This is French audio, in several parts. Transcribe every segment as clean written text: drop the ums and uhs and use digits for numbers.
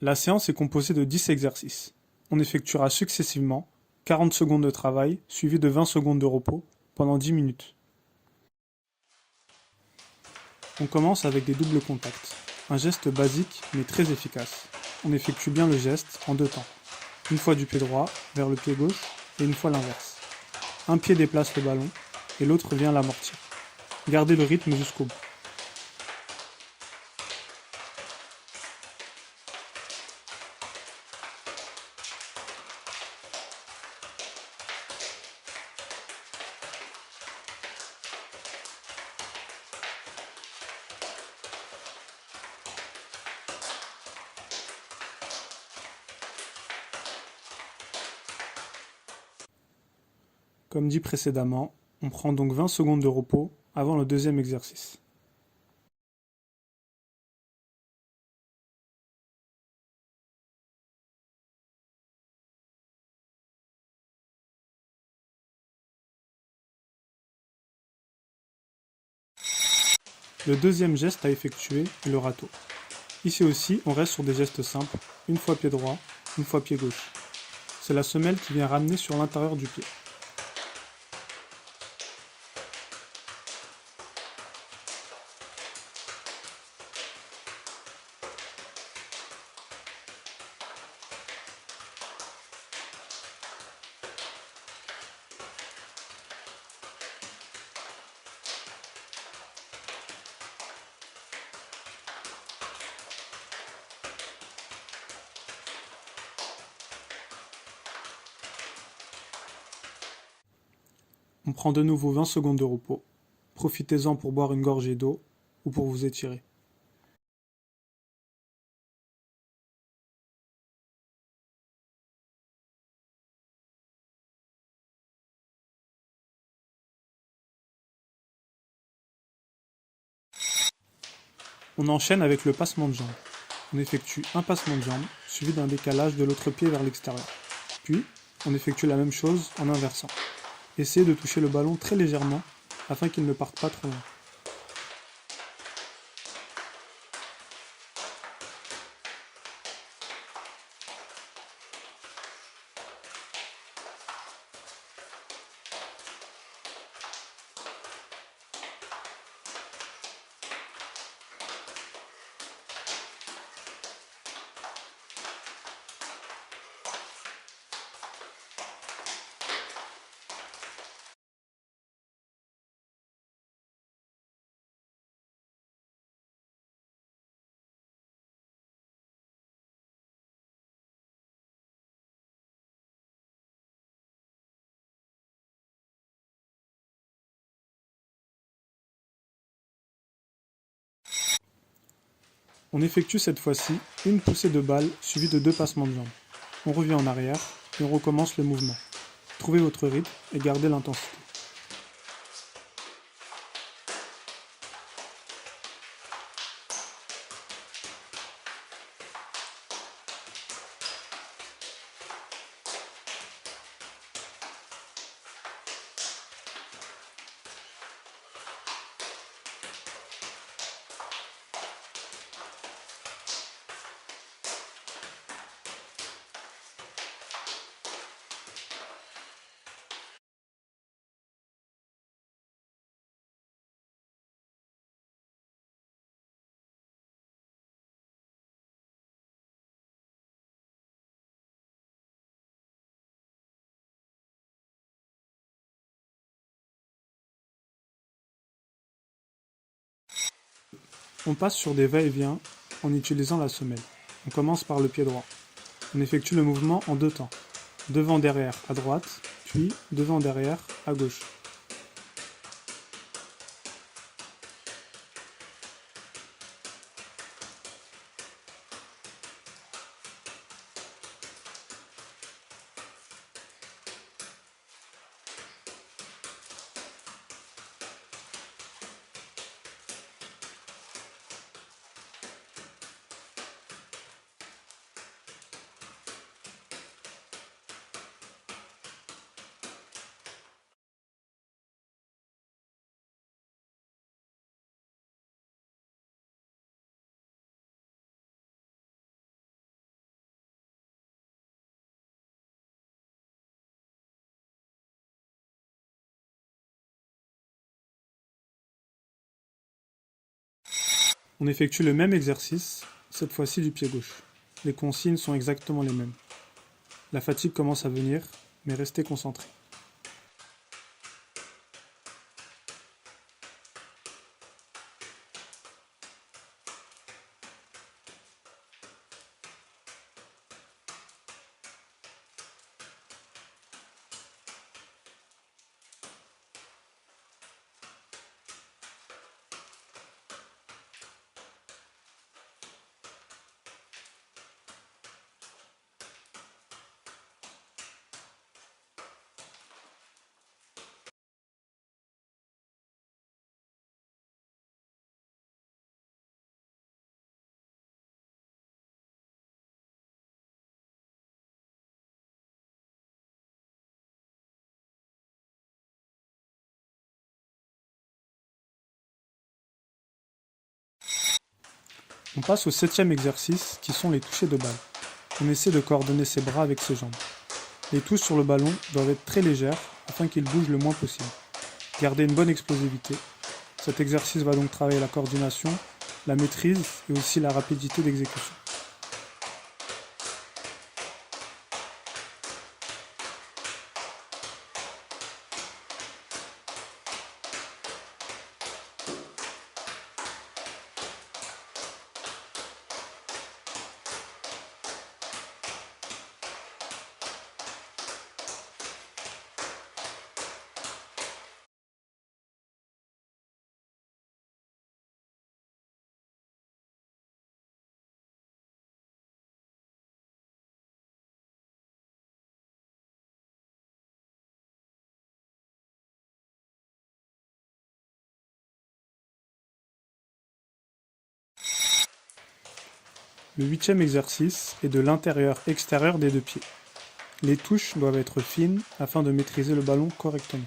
La séance est composée de 10 exercices. On effectuera successivement 40 secondes de travail suivies de 20 secondes de repos pendant 10 minutes. On commence avec des doubles contacts, un geste basique mais très efficace. On effectue bien le geste en deux temps, une fois du pied droit vers le pied gauche et une fois l'inverse. Un pied déplace le ballon et l'autre vient l'amortir. Gardez le rythme jusqu'au bout. Comme dit précédemment, on prend donc 20 secondes de repos avant le deuxième exercice. Le deuxième geste à effectuer est le râteau. Ici aussi, on reste sur des gestes simples, une fois pied droit, une fois pied gauche. C'est la semelle qui vient ramener sur l'intérieur du pied. On prend de nouveau 20 secondes de repos. Profitez-en pour boire une gorgée d'eau ou pour vous étirer. On enchaîne avec le passement de jambes. On effectue un passement de jambes, suivi d'un décalage de l'autre pied vers l'extérieur. Puis, on effectue la même chose en inversant. Essayez de toucher le ballon très légèrement afin qu'il ne parte pas trop loin. On effectue cette fois-ci une poussée de balle suivie de deux passements de jambes. On revient en arrière et on recommence le mouvement. Trouvez votre rythme et gardez l'intensité. On passe sur des va-et-vient en utilisant la semelle. On commence par le pied droit. On effectue le mouvement en deux temps. Devant-derrière à droite, puis devant-derrière à gauche. On effectue le même exercice, cette fois-ci du pied gauche. Les consignes sont exactement les mêmes. La fatigue commence à venir, mais restez concentrés. On passe au 7e exercice qui sont les touchés de balle. On essaie de coordonner ses bras avec ses jambes. Les touches sur le ballon doivent être très légères afin qu'il bouge le moins possible. Gardez une bonne explosivité. Cet exercice va donc travailler la coordination, la maîtrise et aussi la rapidité d'exécution. Le 8e exercice est de l'intérieur-extérieur des deux pieds. Les touches doivent être fines afin de maîtriser le ballon correctement.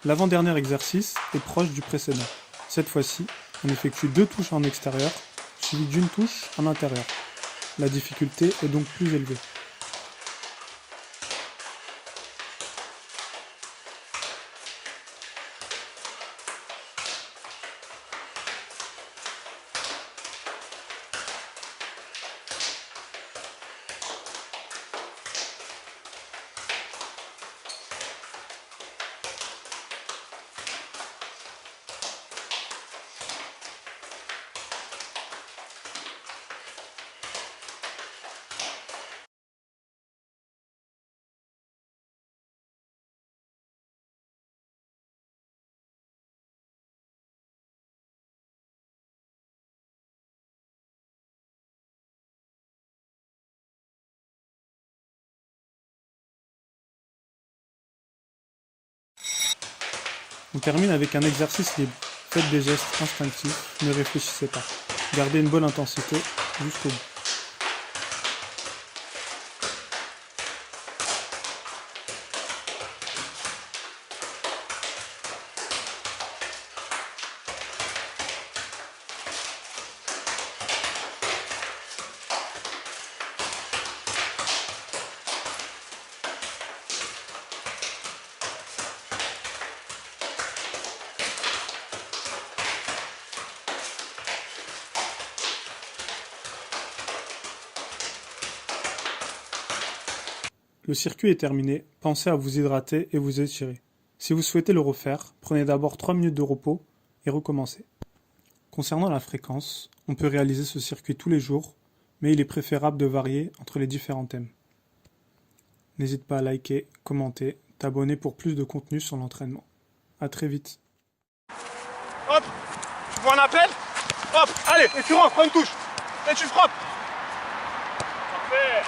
L'avant-dernier exercice est proche du précédent. Cette fois-ci, on effectue 2 touches en extérieur, suivies d'une touche en intérieur. La difficulté est donc plus élevée. On termine avec un exercice libre. Faites des gestes instinctifs, ne réfléchissez pas. Gardez une bonne intensité jusqu'au bout. Le circuit est terminé, pensez à vous hydrater et vous étirer. Si vous souhaitez le refaire, prenez d'abord 3 minutes de repos et recommencez. Concernant la fréquence, on peut réaliser ce circuit tous les jours, mais il est préférable de varier entre les différents thèmes. N'hésite pas à liker, commenter, t'abonner pour plus de contenu sur l'entraînement. À très vite. Hop, tu vois un appel? Hop, allez, et tu rentres, prends une touche. Et tu frappes. Parfait.